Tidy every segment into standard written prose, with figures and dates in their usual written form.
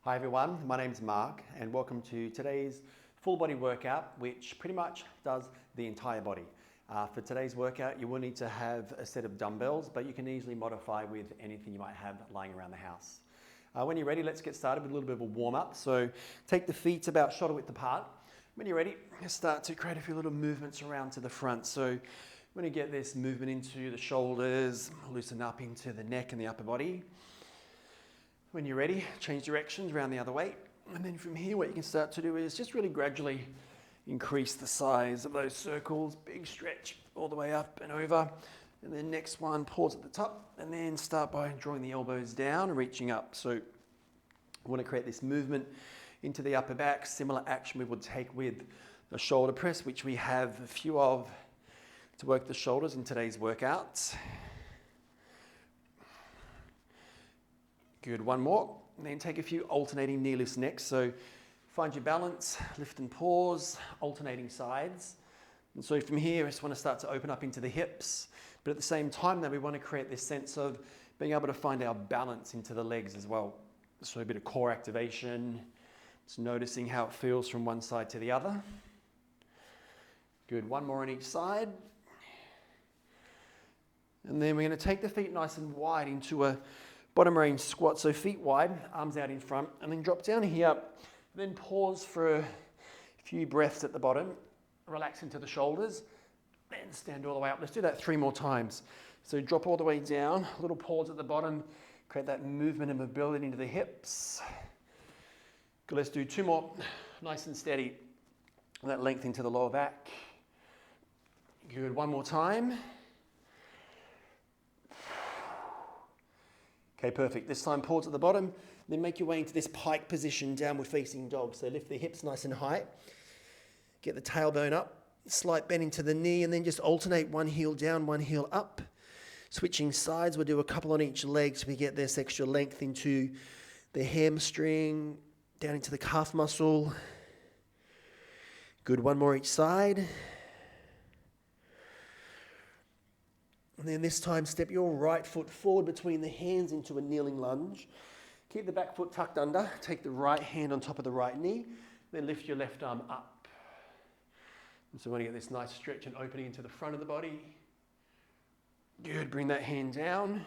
Hi everyone, my name's Mark and welcome to today's full body workout, which pretty much does the entire body. For today's workout, you will need to have a set of dumbbells, but you can easily modify with anything you might have lying around the house. When you're ready, let's get started with a little bit of a warm up. So take the feet about shoulder width apart. When you're ready, start to create a few little movements around to the front. So when you get this movement into the shoulders, loosen up into the neck and the upper body. When you're ready, change directions around the other way. And then from here, what you can start to do is just really gradually increase the size of those circles. Big stretch all the way up and over. And then next one, pause at the top. And then start by drawing the elbows down and reaching up. So we want to create this movement into the upper back. Similar action we would take with the shoulder press, which we have a few of to work the shoulders in today's workout. Good, one more, and then take a few alternating knee lifts next. So find your balance, lift and pause, alternating sides. And so from here, I just want to start to open up into the hips, but at the same time that we want to create this sense of being able to find our balance into the legs as well. So a bit of core activation, just noticing how it feels from one side to the other. Good, one more on each side. And then we're going to take the feet nice and wide into a bottom range squat, so feet wide, arms out in front, and then drop down here, then pause for a few breaths at the bottom, relax into the shoulders, and stand all the way up. Let's do that 3 more times. So drop all the way down, a little pause at the bottom, create that movement and mobility into the hips. Good, let's do 2 more, nice and steady. That length into the lower back. Good, 1 more time. Okay, perfect. This time pause at the bottom, then make your way into this pike position, downward facing dog. So lift the hips nice and high, get the tailbone up, slight bend into the knee, and then just alternate one heel down, one heel up. Switching sides, we'll do a couple on each leg so we get this extra length into the hamstring, down into the calf muscle. Good, 1 more each side. And then this time, step your right foot forward between the hands into a kneeling lunge. Keep the back foot tucked under. Take the right hand on top of the right knee. Then lift your left arm up. And so we want to get this nice stretch and opening into the front of the body. Good. Bring that hand down.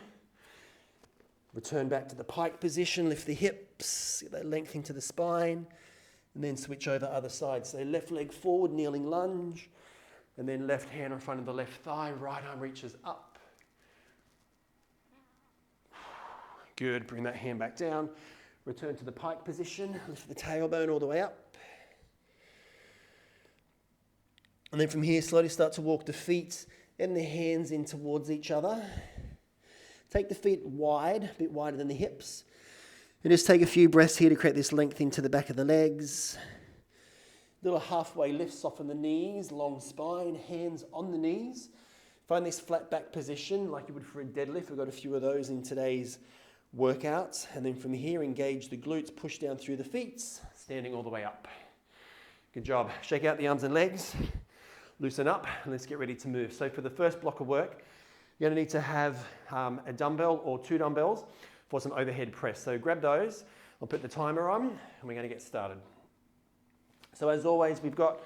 Return back to the pike position. Lift the hips. Get that length into the spine. And then switch over other side. So left leg forward, kneeling lunge. And then left hand in front of the left thigh, right arm reaches up. Good, bring that hand back down. Return to the pike position, lift the tailbone all the way up. And then from here, slowly start to walk the feet and the hands in towards each other. Take the feet wide, a bit wider than the hips. And just take a few breaths here to create this length into the back of the legs. Little halfway lift, soften the knees, long spine, hands on the knees. Find this flat back position like you would for a deadlift. We've got a few of those in today's workouts. And then from here, engage the glutes, push down through the feet, standing all the way up. Good job. Shake out the arms and legs, loosen up, and let's get ready to move. So for the first block of work, you're going to need to have a dumbbell or 2 dumbbells for some overhead press. So grab those. I'll put the timer on, and we're going to get started. So as always, we've got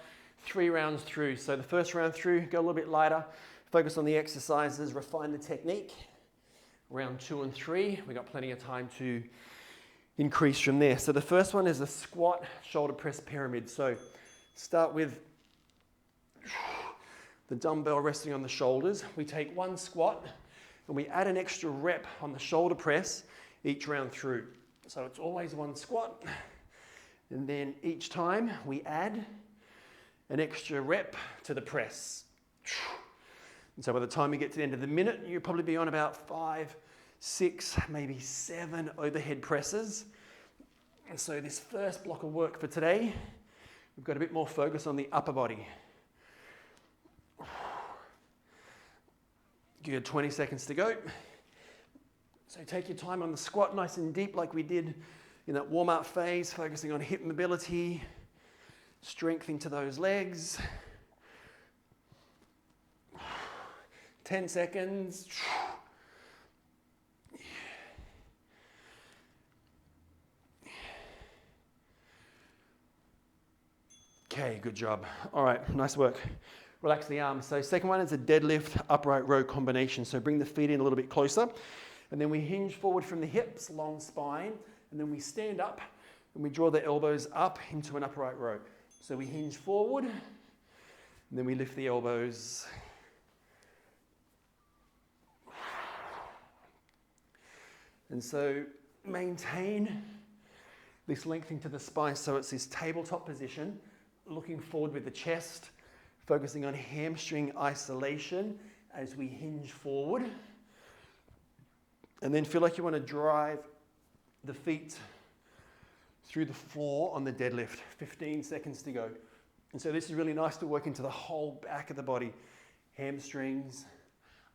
3 rounds through. So the first round through, go a little bit lighter, focus on the exercises, refine the technique. Round 2 and 3, we've got plenty of time to increase from there. So the first one is a squat shoulder press pyramid. So start with the dumbbell resting on the shoulders. We take 1 squat and we add an extra rep on the shoulder press each round through. So it's always 1 squat. And then each time we add an extra rep to the press. And so by the time we get to the end of the minute, you'll probably be on about 5, 6, maybe 7 overhead presses. And so this first block of work for today, we've got a bit more focus on the upper body. Good, 20 seconds to go. So take your time on the squat, nice and deep like we did in that warm-up phase, focusing on hip mobility, strength into those legs. 10 seconds. Okay, good job. All right, nice work. Relax the arms. So second one is a deadlift upright row combination. So bring the feet in a little bit closer. And then we hinge forward from the hips, long spine. And then we stand up and we draw the elbows up into an upright row. So we hinge forward and then we lift the elbows. And so maintain this lengthening to the spine. So it's this tabletop position, looking forward with the chest, focusing on hamstring isolation as we hinge forward. And then feel like you want to drive the feet through the floor on the deadlift. 15 seconds to go. And so this is really nice to work into the whole back of the body. Hamstrings,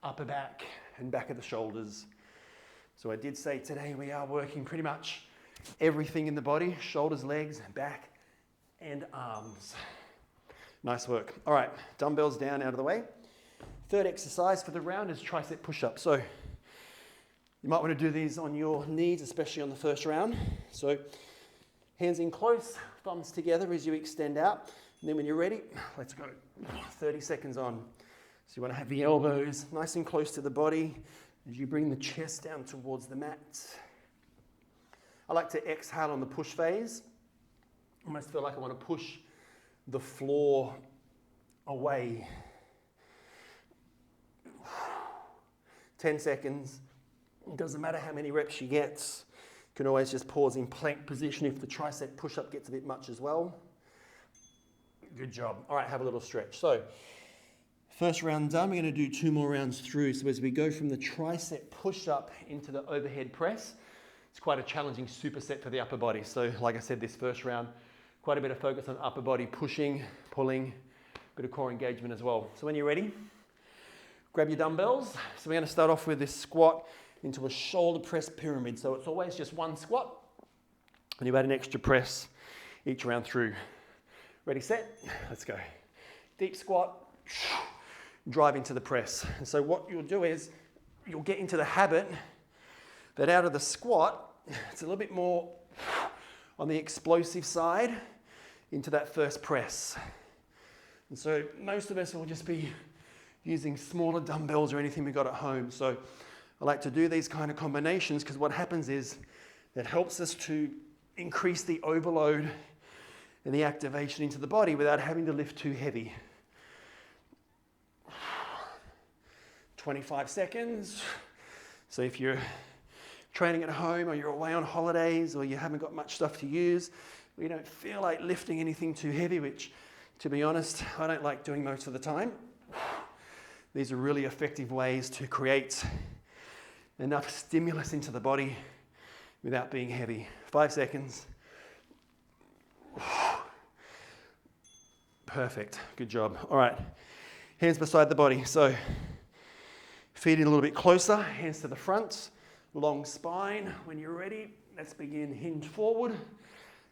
upper back, and back of the shoulders. So I did say today we are working pretty much everything in the body, shoulders, legs, back, and arms. Nice work. All right, dumbbells down, out of the way. Third exercise for the round is tricep push-up. So you might want to do these on your knees, especially on the first round. So hands in close, thumbs together as you extend out. And then when you're ready, let's go. 30 seconds on. So you want to have the elbows nice and close to the body as you bring the chest down towards the mat. I like to exhale on the push phase. I almost feel like I want to push the floor away. 10 seconds. It doesn't matter how many reps you get. You can always just pause in plank position if the tricep push-up gets a bit much as well. Good job. All right, have a little stretch. So, first round done. We're going to do 2 more rounds through. So as we go from the tricep push-up into the overhead press, it's quite a challenging superset for the upper body. So like I said, this first round, quite a bit of focus on upper body pushing, pulling, a bit of core engagement as well. So when you're ready, grab your dumbbells. So we're going to start off with this squat into a shoulder press pyramid. So it's always just one squat, and you add an extra press each round through. Ready, set, let's go. Deep squat, drive into the press. And so what you'll do is you'll get into the habit that out of the squat, it's a little bit more on the explosive side into that first press. And so most of us will just be using smaller dumbbells or anything we got at home. So I like to do these kind of combinations because what happens is it helps us to increase the overload and the activation into the body without having to lift too heavy. 25 seconds. So if you're training at home or you're away on holidays or you haven't got much stuff to use, or you don't feel like lifting anything too heavy, which to be honest, I don't like doing most of the time. These are really effective ways to create enough stimulus into the body without being heavy. 5 seconds. Perfect, good job. All right, hands beside the body. So feet in a little bit closer, hands to the front, long spine. When you're ready, let's begin hinge forward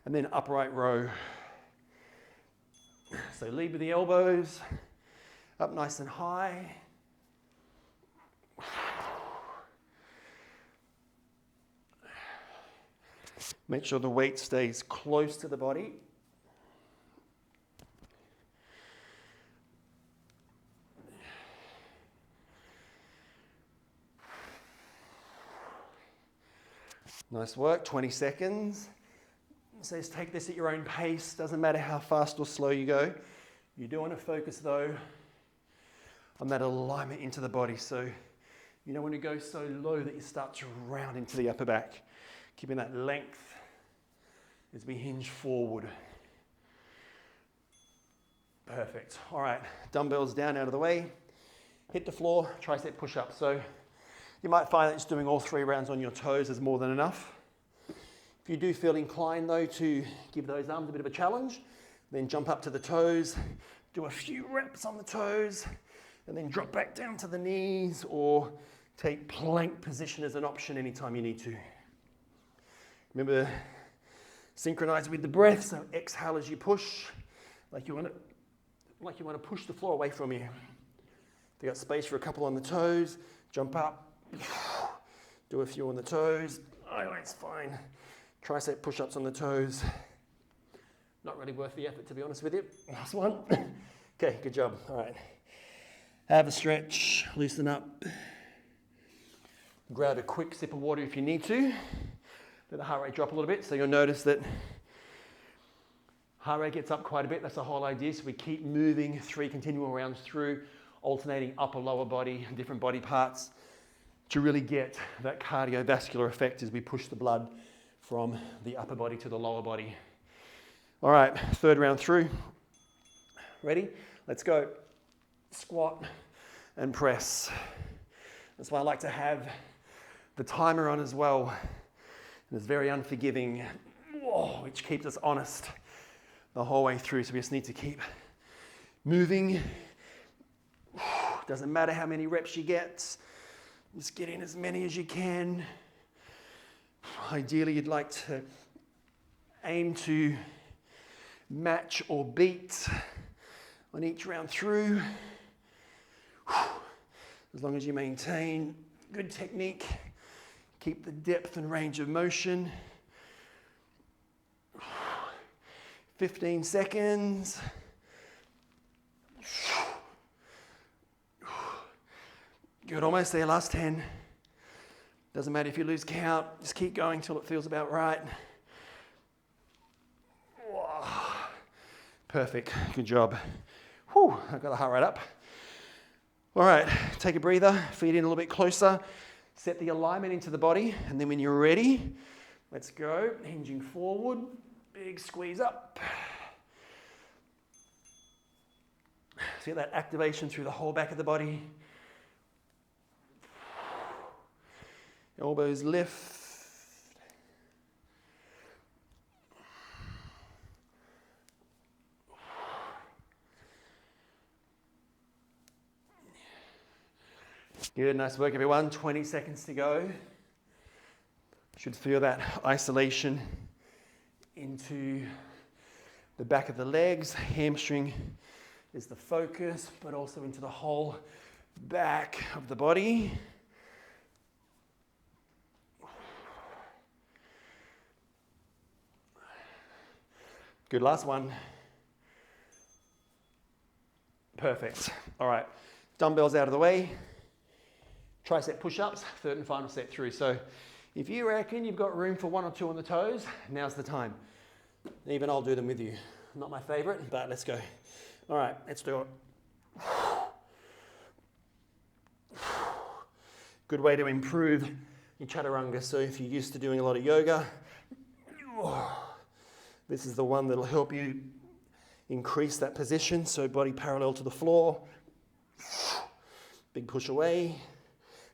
and then upright row. So lead with the elbows up nice and high. Make sure the weight stays close to the body. Nice work, 20 seconds. It says take this at your own pace. Doesn't matter how fast or slow you go. You do want to focus though on that alignment into the body. So you don't want to go so low that you start to round into the upper back. Keeping that length as we hinge forward. Perfect. All right, dumbbells down, out of the way. Hit the floor, tricep push-up. So you might find that just doing all 3 rounds on your toes is more than enough. If you do feel inclined though to give those arms a bit of a challenge, then jump up to the toes, do a few reps on the toes, and then drop back down to the knees or take plank position as an option anytime you need to. Remember, synchronize with the breath, so exhale as you push, like you want to push the floor away from you. If you got space for a couple on the toes, jump up, do a few on the toes. Oh, it's fine. Tricep push-ups on the toes. Not really worth the effort, to be honest with you. Last one. Okay, good job. All right. Have a stretch, loosen up. Grab a quick sip of water if you need to. Let the heart rate drop a little bit, so you'll notice that heart rate gets up quite a bit. That's the whole idea. So we keep moving 3 continual rounds through, alternating upper, lower body, different body parts to really get that cardiovascular effect as we push the blood from the upper body to the lower body. All right, 3rd round through. Ready? Let's go. Squat and press. That's why I like to have the timer on as well. And it's very unforgiving, which keeps us honest the whole way through. So we just need to keep moving. Doesn't matter how many reps you get. Just get in as many as you can. Ideally, you'd like to aim to match or beat on each round through. As long as you maintain good technique, keep the depth and range of motion. 15 seconds. Good, almost there, last 10. Doesn't matter if you lose count, just keep going till it feels about right. Perfect, good job. Whew, I've got the heart rate up. All right, take a breather, feet in a little bit closer, set the alignment into the body, and then when you're ready, let's go, hinging forward, big squeeze up. See that activation through the whole back of the body. Elbows lift. Good, nice work everyone. 20 seconds to go. Should feel that isolation into the back of the legs. Hamstring is the focus, but also into the whole back of the body. Good, last one. Perfect. All right, dumbbells out of the way. Tricep push-ups, 3rd and final set through. So if you reckon you've got room for 1 or 2 on the toes, now's the time. Even I'll do them with you. Not my favorite, but let's go. All right, let's do it. Good way to improve your chaturanga. So if you're used to doing a lot of yoga, this is the one that'll help you increase that position. So body parallel to the floor. Big push away.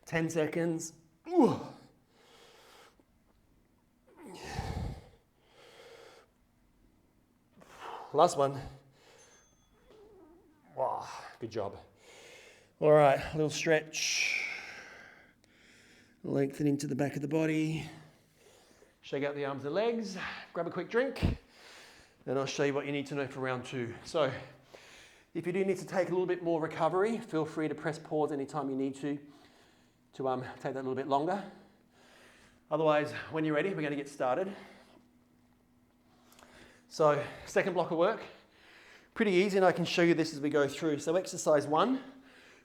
10 seconds. Last one. Wow, good job. All right, a little stretch. Lengthen into the back of the body. Shake out the arms and legs. Grab a quick drink. Then I'll show you what you need to know for round 2. So if you do need to take a little bit more recovery, feel free to press pause anytime you need to take that a little bit longer. Otherwise, when you're ready, we're going to get started. So, 2nd block of work, pretty easy, and I can show you this as we go through. So exercise 1,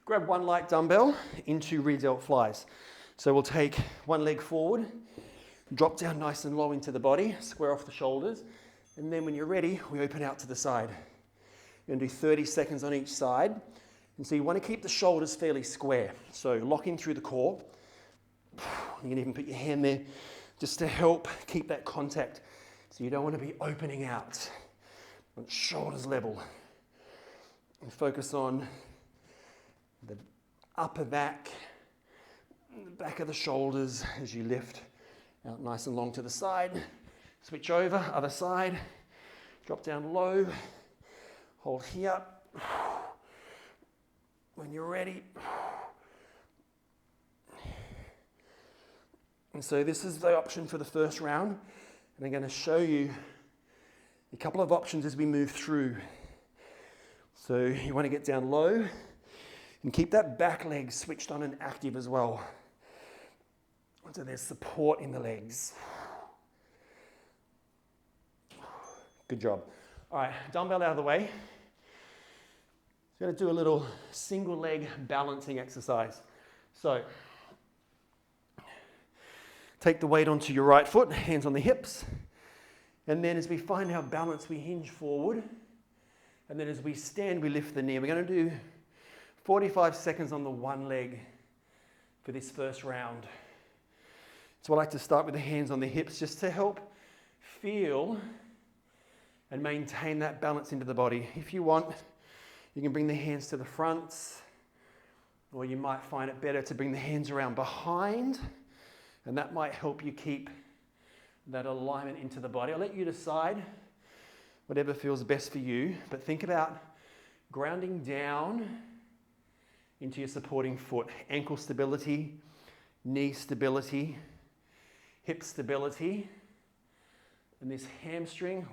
grab 1 light dumbbell into rear delt flies. So we'll take 1 leg forward, drop down nice and low into the body, square off the shoulders, and then when you're ready, we open out to the side. You're going to do 30 seconds on each side. And so you want to keep the shoulders fairly square. So locking through the core. You can even put your hand there just to help keep that contact. So you don't want to be opening out. Want shoulders level. And focus on the upper back, the back of the shoulders as you lift out nice and long to the side. Switch over, other side. Drop down low. Hold here. When you're ready. And so this is the option for the first round. And I'm going to show you a couple of options as we move through. So you want to get down low and keep that back leg switched on and active as well. So there's support in the legs. Good job. All right, dumbbell out of the way. Going to do a little single leg balancing exercise. So, take the weight onto your right foot, hands on the hips. And then as we find our balance, we hinge forward. And then as we stand, we lift the knee. We're going to do 45 seconds on the one leg for this first round. So I like to start with the hands on the hips just to help feel and maintain that balance into the body. If you want, you can bring the hands to the front, or you might find it better to bring the hands around behind, and that might help you keep that alignment into the body. I'll let you decide whatever feels best for you, but think about grounding down into your supporting foot. Ankle stability, knee stability, hip stability, and this hamstring,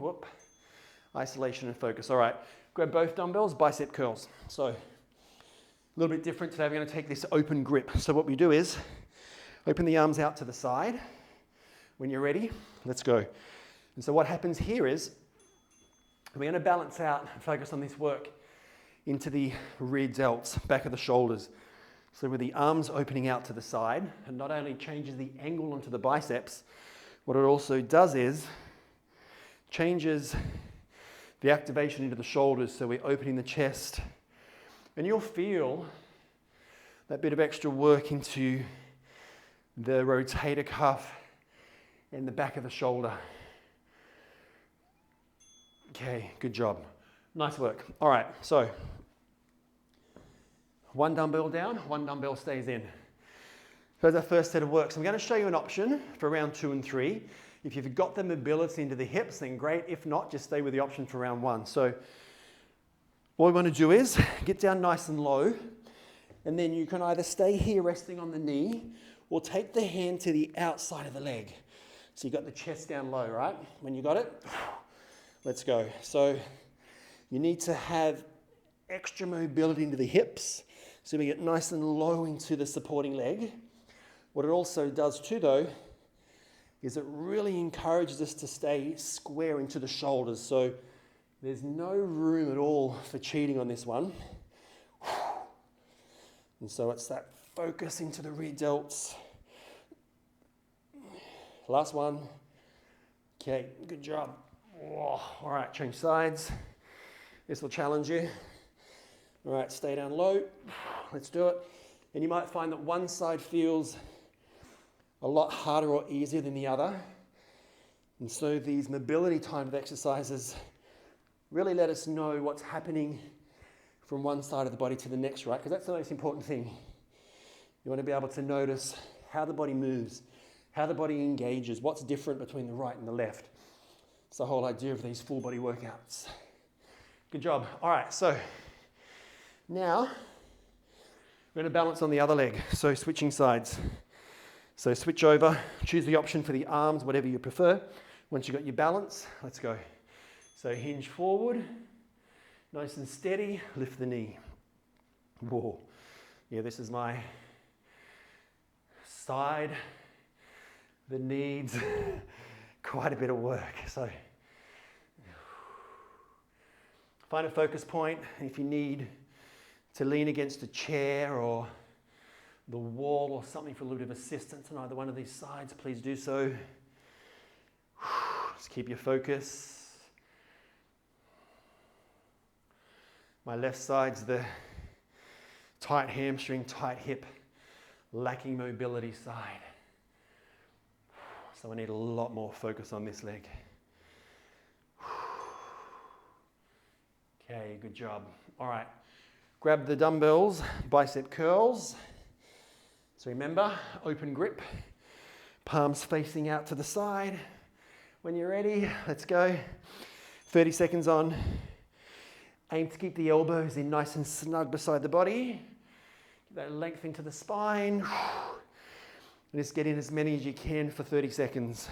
isolation and focus. All right, grab both dumbbells, bicep curls. So a little bit different today. We're going to take this open grip. So what we do is open the arms out to the side. When you're ready, let's go. And so what happens here is we're going to balance out and focus on this work into the rear delts, back of the shoulders. So with the arms opening out to the side, and not only changes the angle onto the biceps, what it also does is changes the activation into the shoulders. So we're opening the chest, and you'll feel that bit of extra work into the rotator cuff and the back of the shoulder. Okay, good job. Nice work. All right, so one dumbbell down, one dumbbell stays in. So that's our first set of work. So I'm going to show you an option for round 2 and 3. If you've got the mobility into the hips, then great. If not, just stay with the option for round 1. So what we want to do is get down nice and low, and then you can either stay here resting on the knee or take the hand to the outside of the leg. So you've got the chest down low, right? When you got it, let's go. So you need to have extra mobility into the hips. So we get nice and low into the supporting leg. What it also does too, though, is it really encourages us to stay square into the shoulders. So there's no room at all for cheating on this one. And so it's that focus into the rear delts. Last one. Okay, good job. Oh, all right, change sides. This will challenge you. All right, stay down low. Let's do it. And you might find that one side feels a lot harder or easier than the other. And so these mobility type of exercises really let us know what's happening from one side of the body to the next, right? Because that's the most important thing. You want to be able to notice how the body moves, how the body engages, what's different between the right and the left. It's the whole idea of these full body workouts. Good job. All right, so now we're going to balance on the other leg. So switching sides. So switch over, choose the option for the arms, whatever you prefer. Once you've got your balance, let's go. So hinge forward, nice and steady, lift the knee. Whoa. Yeah, this is my side that needs quite a bit of work. So find a focus point. If you need to lean against a chair or the wall or something for a little bit of assistance on either one of these sides, please do so. Just keep your focus. My left side's the tight hamstring, tight hip, lacking mobility side. So I need a lot more focus on this leg. Okay, good job. All right, grab the dumbbells, bicep curls. So remember, open grip, palms facing out to the side. When you're ready, let's go. 30 seconds on. Aim to keep the elbows in nice and snug beside the body. Get that length into the spine. And just get in as many as you can for 30 seconds.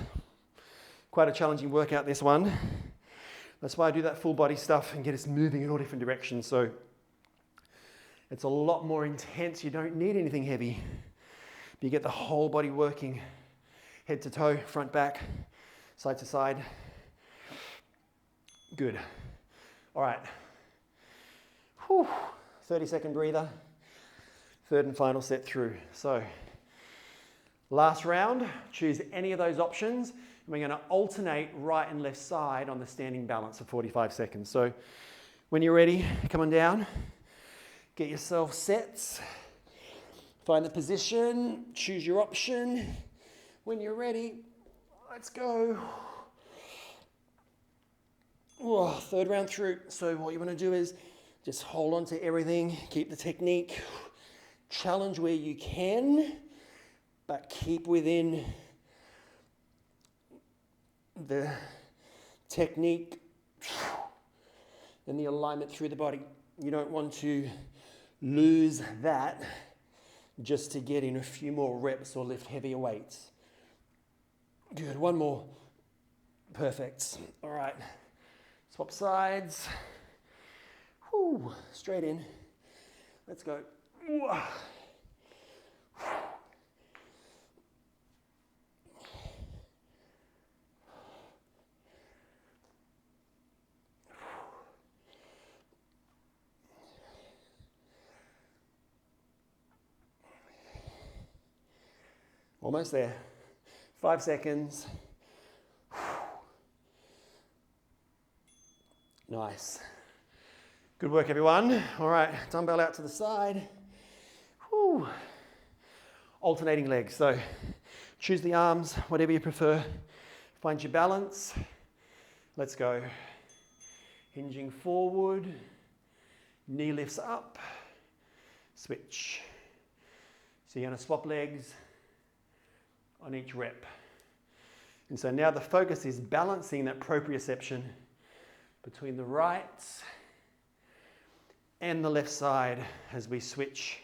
Quite a challenging workout, this one. That's why I do that full body stuff and get us moving in all different directions. So it's a lot more intense. You don't need anything heavy. But you get the whole body working, head to toe, front, back, side to side. Good. All right. Whew. 30-second breather. Third and final set through. So last round, choose any of those options. And we're going to alternate right and left side on the standing balance for 45 seconds. So when you're ready, come on down. Get yourself set. Find the position. Choose your option. When you're ready, let's go. Whoa, third round through. So what you want to do is just hold on to everything. Keep the technique. Challenge where you can, but keep within the technique and the alignment through the body. You don't want to lose that just to get in a few more reps or lift heavier weights. Good, one more. Perfect. All right, swap sides. Whew. Straight in. Let's go. Almost there. 5 seconds. Nice. Good work, everyone. All right, dumbbell out to the side. Whew. Alternating legs. So choose the arms, whatever you prefer. Find your balance. Let's go. Hinging forward. Knee lifts up. Switch. So you're going to swap legs on each rep. And so now the focus is balancing that proprioception between the right and the left side as we switch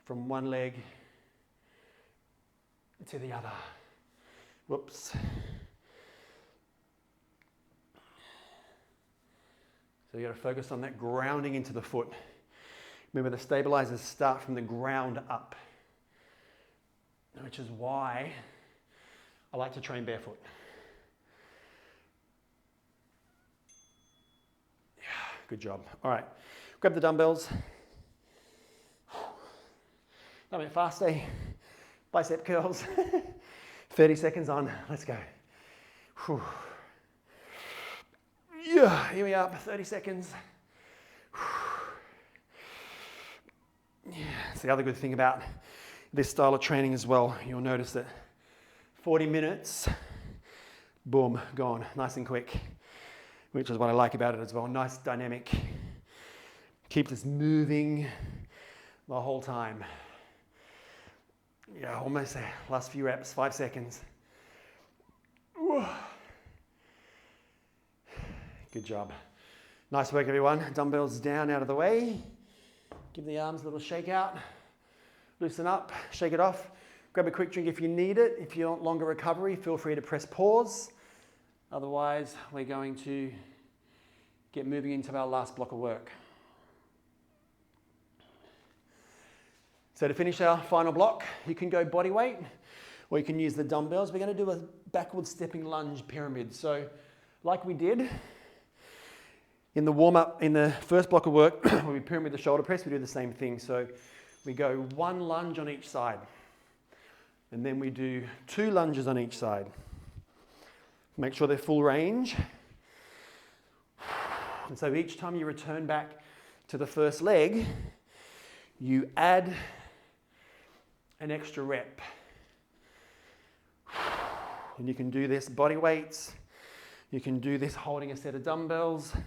from one leg to the other. Whoops. So you got to focus on that grounding into the foot. Remember, the stabilizers start from the ground up, which is why I like to train barefoot. Yeah, good job. All right, grab the dumbbells. That went fast, eh? Bicep curls. 30 seconds on, let's go. Whew. Yeah, here we are, 30 seconds. Yeah, it's the other good thing about this style of training as well. You'll notice that 40 minutes, boom, gone, nice and quick, which is what I like about it as well. Nice dynamic. Keeps us moving the whole time. Yeah, almost there. Last few reps, 5 seconds. Good job. Nice work, everyone. Dumbbells down, out of the way. Give the arms a little shake out. Loosen up, shake it off. Grab a quick drink if you need it. If you want longer recovery, feel free to press pause. Otherwise, we're going to get moving into our last block of work. So to finish our final block, you can go body weight or you can use the dumbbells. We're going to do a backward stepping lunge pyramid. So like we did in the warm-up, in the first block of work, where we pyramid the shoulder press, we do the same thing. So we go one lunge on each side. And then we do 2 lunges on each side. Make sure they're full range. And so each time you return back to the first leg, you add an extra rep. And you can do this body weights. You can do this holding a set of dumbbells. You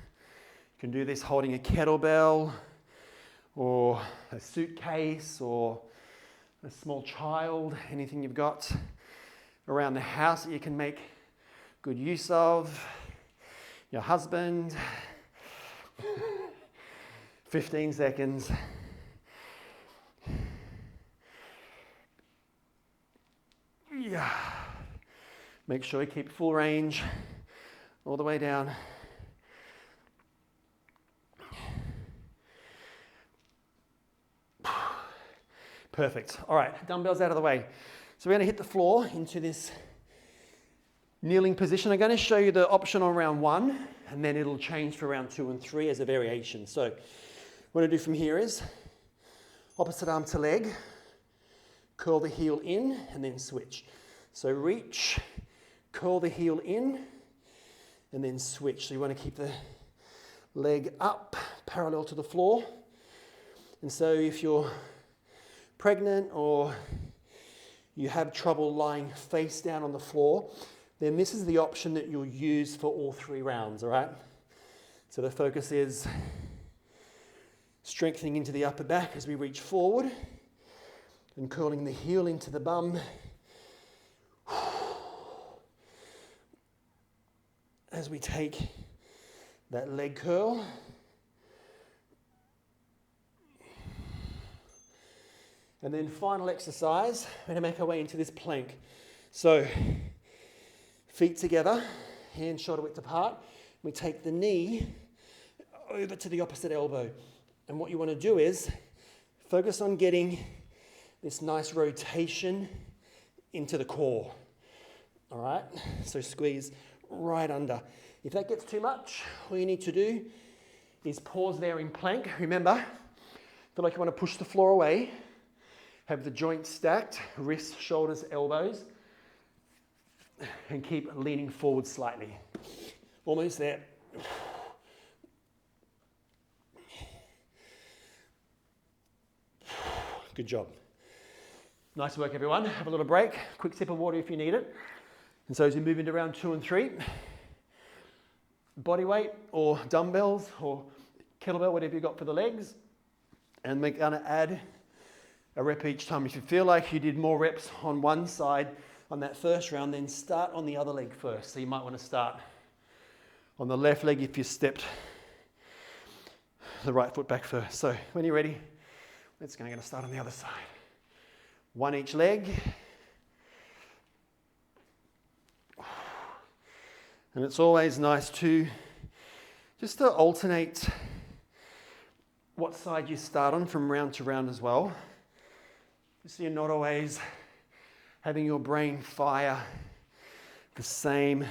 can do this holding a kettlebell or a suitcase or a small child, anything you've got around the house that you can make good use of. Your husband. 15 seconds. Yeah. Make sure you keep full range all the way down. Perfect. All right, dumbbells out of the way. So we're going to hit the floor into this kneeling position. I'm going to show you the option on round 1, and then it'll change for round 2 and 3 as a variation. So what I do from here is opposite arm to leg, curl the heel in, and then switch. So reach, curl the heel in, and then switch. So you want to keep the leg up, parallel to the floor. And so if you're pregnant or you have trouble lying face down on the floor, then this is the option that you'll use for all 3 rounds, all right? So the focus is strengthening into the upper back as we reach forward and curling the heel into the bum as we take that leg curl. And then final exercise, we're going to make our way into this plank. So feet together, hands shoulder width apart. We take the knee over to the opposite elbow. And what you want to do is focus on getting this nice rotation into the core. All right, so squeeze right under. If that gets too much, all you need to do is pause there in plank. Remember, feel like you want to push the floor away. Have the joints stacked, wrists, shoulders, elbows, and keep leaning forward slightly. Almost there. Good job. Nice work, everyone. Have a little break. Quick sip of water if you need it. And so as we move into round 2 and 3, body weight or dumbbells or kettlebell, whatever you got for the legs. And we're going to add a rep each time. If you feel like you did more reps on one side on that first round, then start on the other leg first. So you might want to start on the left leg if you stepped the right foot back first. So when you're ready, let's go. I'm going to start on the other side. 1 each leg. And it's always nice to just to alternate what side you start on from round to round as well. So you're not always having your brain fire the same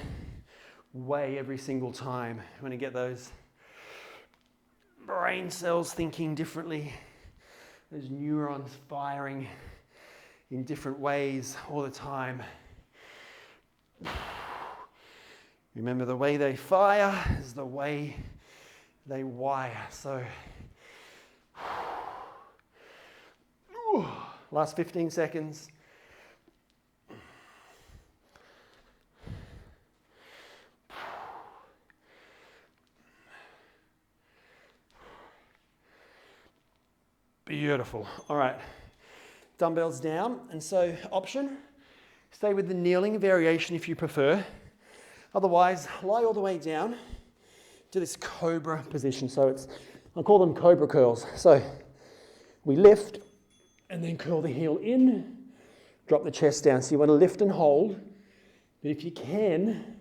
way every single time. You want to get those brain cells thinking differently, those neurons firing in different ways all the time. Remember, the way they fire is the way they wire. So last 15 seconds. Beautiful. All right. Dumbbells down. And so option, stay with the kneeling variation if you prefer. Otherwise, lie all the way down to this cobra position. So I call them cobra curls. So we lift and then curl the heel in, drop the chest down. So you want to lift and hold, but if you can,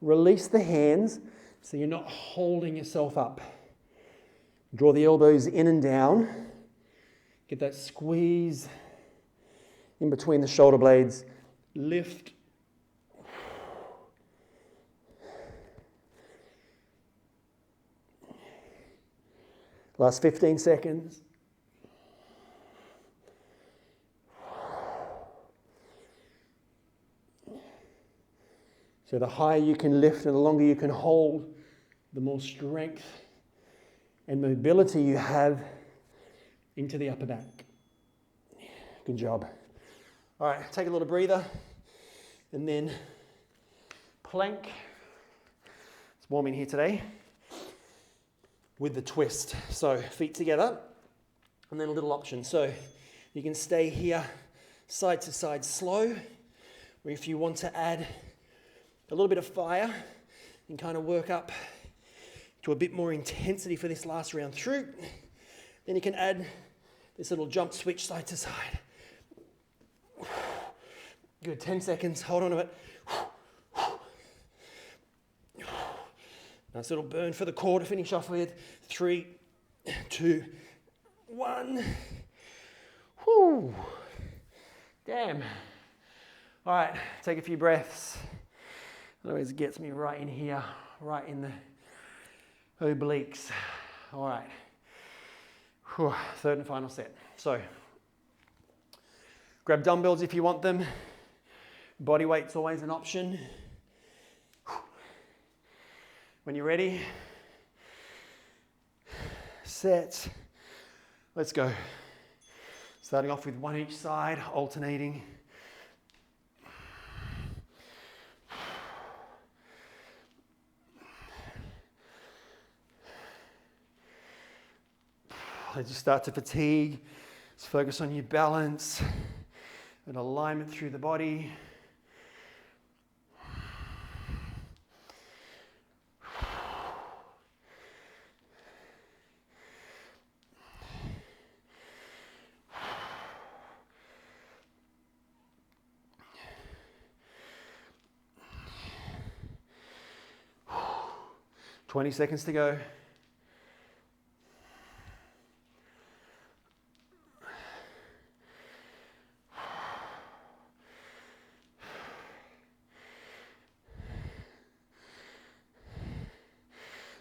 release the hands so you're not holding yourself up. Draw the elbows in and down. Get that squeeze in between the shoulder blades. Lift. Last 15 seconds. So the higher you can lift and the longer you can hold, the more strength and mobility you have into the upper back. Good job. All right, take a little breather and then plank. It's warm in here today with the twist. So feet together and then a little option. So you can stay here side to side slow, or if you want to add a little bit of fire and kind of work up to a bit more intensity for this last round through, then you can add this little jump switch side to side. Good, 10 seconds, hold on to it. Nice little burn for the core to finish off with. 3, 2, 1. Whew. Damn. All right, take a few breaths. It always gets me right in here, right in the obliques. All right. Whew. Third and final set. So grab dumbbells if you want them. Body weight's always an option. When you're ready, set. Let's go. Starting off with one each side, alternating. As you start to fatigue, just focus on your balance and alignment through the body. "20 seconds to go.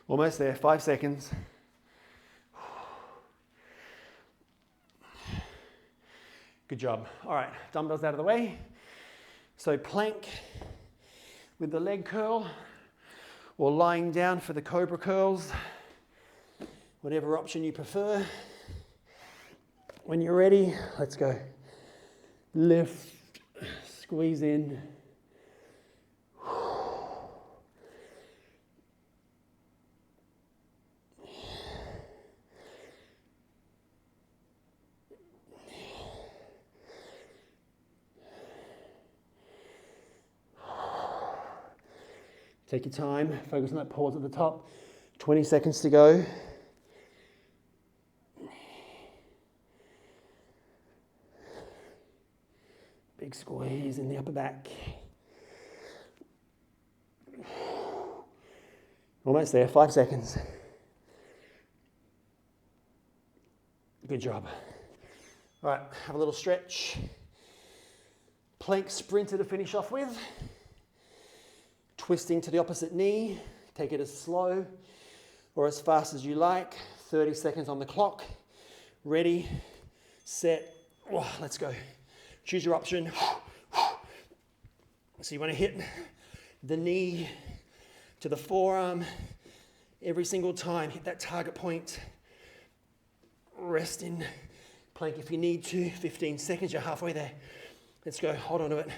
Almost there, 5 seconds. Good job. All right, dumbbells out of the way. So plank with the leg curl, or lying down for the cobra curls, whatever option you prefer. When you're ready, let's go. Lift, squeeze in. Take your time, focus on that pause at the top. 20 seconds to go. Big squeeze in the upper back. Almost there, 5 seconds. Good job. All right, have a little stretch. Plank sprinter to finish off with. Twisting to the opposite knee. Take it as slow or as fast as you like. 30 seconds on the clock. Ready, set, let's go. Choose your option. So you want to hit the knee to the forearm every single time. Hit that target point. Rest in plank if you need to. 15 seconds, you're halfway there. Let's go, hold on to it.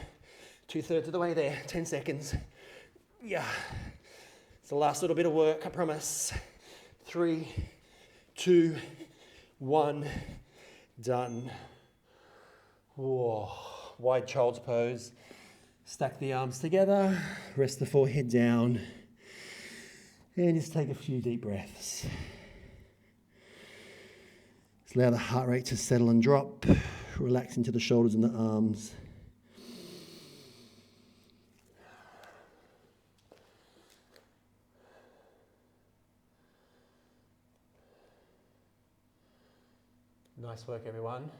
2/3 of the way there, 10 seconds. Yeah, it's the last little bit of work, I promise. 3, 2, 1, done. Whoa. Wide child's pose. Stack the arms together, rest the forehead down, and just take a few deep breaths. Just allow the heart rate to settle and drop. Relax into the shoulders and the arms. Nice work, everyone.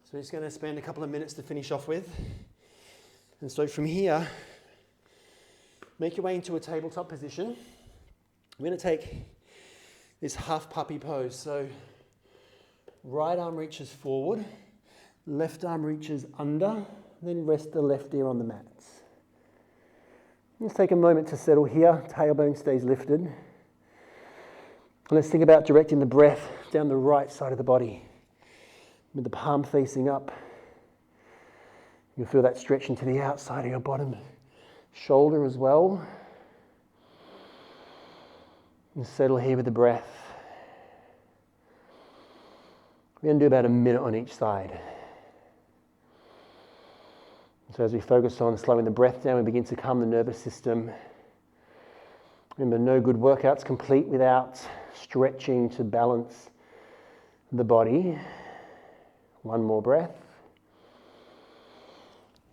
So we're just going to spend a couple of minutes to finish off with. And so from here, make your way into a tabletop position. We're going to take this half puppy pose. So right arm reaches forward, left arm reaches under, then rest the left ear on the mat. Let's take a moment to settle here. Tailbone stays lifted. Let's think about directing the breath down the right side of the body with the palm facing up. You'll feel that stretch into the outside of your bottom shoulder as well. And settle here with the breath. We're going to do about a minute on each side. So as we focus on slowing the breath down, we begin to calm the nervous system. Remember, no good workout's complete without stretching to balance the body. One more breath.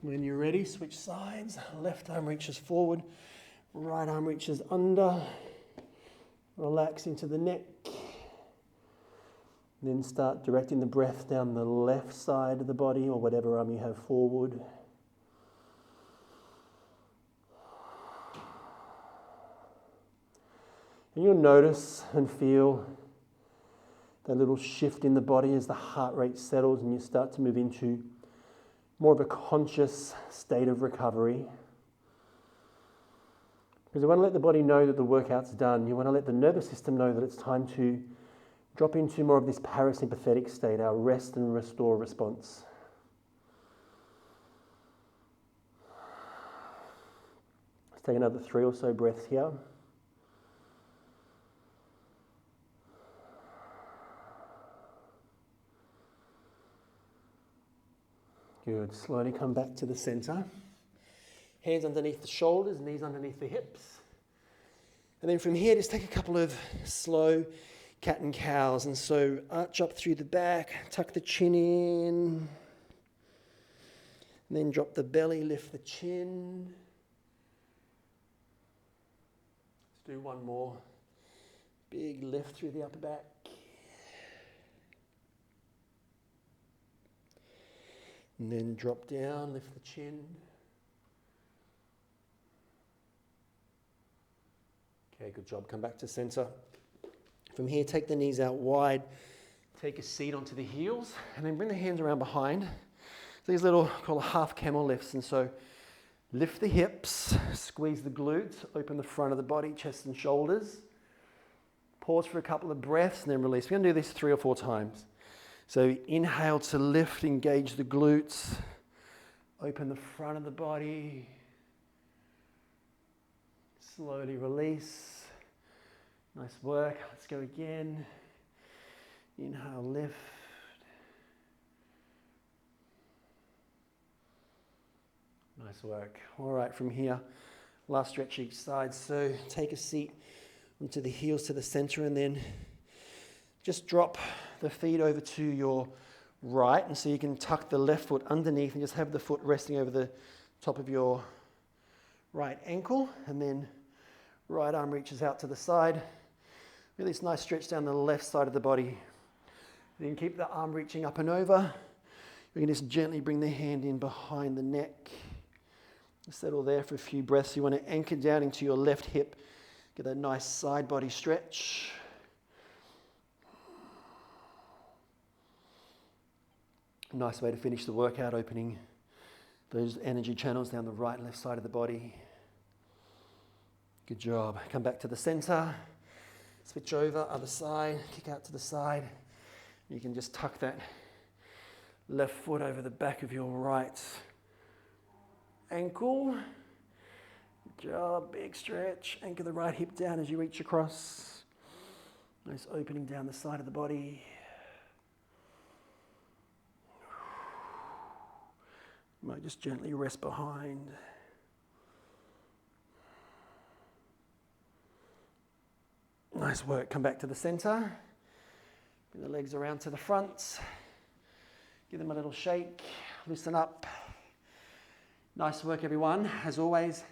When you're ready, switch sides. Left arm reaches forward, right arm reaches under. Relax into the neck. Then start directing the breath down the left side of the body, or whatever arm you have forward. And you'll notice and feel that little shift in the body as the heart rate settles and you start to move into more of a conscious state of recovery. Because you want to let the body know that the workout's done. You want to let the nervous system know that it's time to drop into more of this parasympathetic state, our rest and restore response. Let's take another 3 or so breaths here. Good. Slowly come back to the center. Hands underneath the shoulders, knees underneath the hips. And then from here, just take a couple of slow cat and cows. And so arch up through the back, tuck the chin in. And then drop the belly, lift the chin. Let's do one more. Big lift through the upper back. And then drop down, lift the chin. Okay, good job. Come back to center. From here, take the knees out wide. Take a seat onto the heels. And then bring the hands around behind. So these little, called half camel lifts. And so lift the hips, squeeze the glutes, open the front of the body, chest and shoulders. Pause for a couple of breaths and then release. We're going to do this 3 or 4 times. So inhale to lift, engage the glutes, open the front of the body, slowly release. Nice work. Let's go again. Inhale, lift. Nice work. All right, from here, last stretch each side. So take a seat onto the heels to the center and then just drop the feet over to your right, and so you can tuck the left foot underneath and just have the foot resting over the top of your right ankle, and then right arm reaches out to the side. Really nice stretch down the left side of the body. Then keep the arm reaching up and over. You can just gently bring the hand in behind the neck. Settle there for a few breaths. You want to anchor down into your left hip. Get that nice side body stretch. Nice way to finish the workout, opening those energy channels down the right and left side of the body. Good job. Come back to the center. Switch over, other side, kick out to the side. You can just tuck that left foot over the back of your right ankle. Good job, big stretch. Anchor the right hip down as you reach across. Nice opening down the side of the body. You might just gently rest behind. Nice work. Come back to the center. Bring the legs around to the front. Give them a little shake. Loosen up. Nice work, everyone. As always,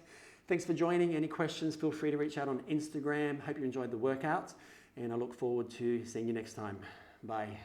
thanks for joining. Any questions, feel free to reach out on Instagram. Hope you enjoyed the workout, and I look forward to seeing you next time. Bye.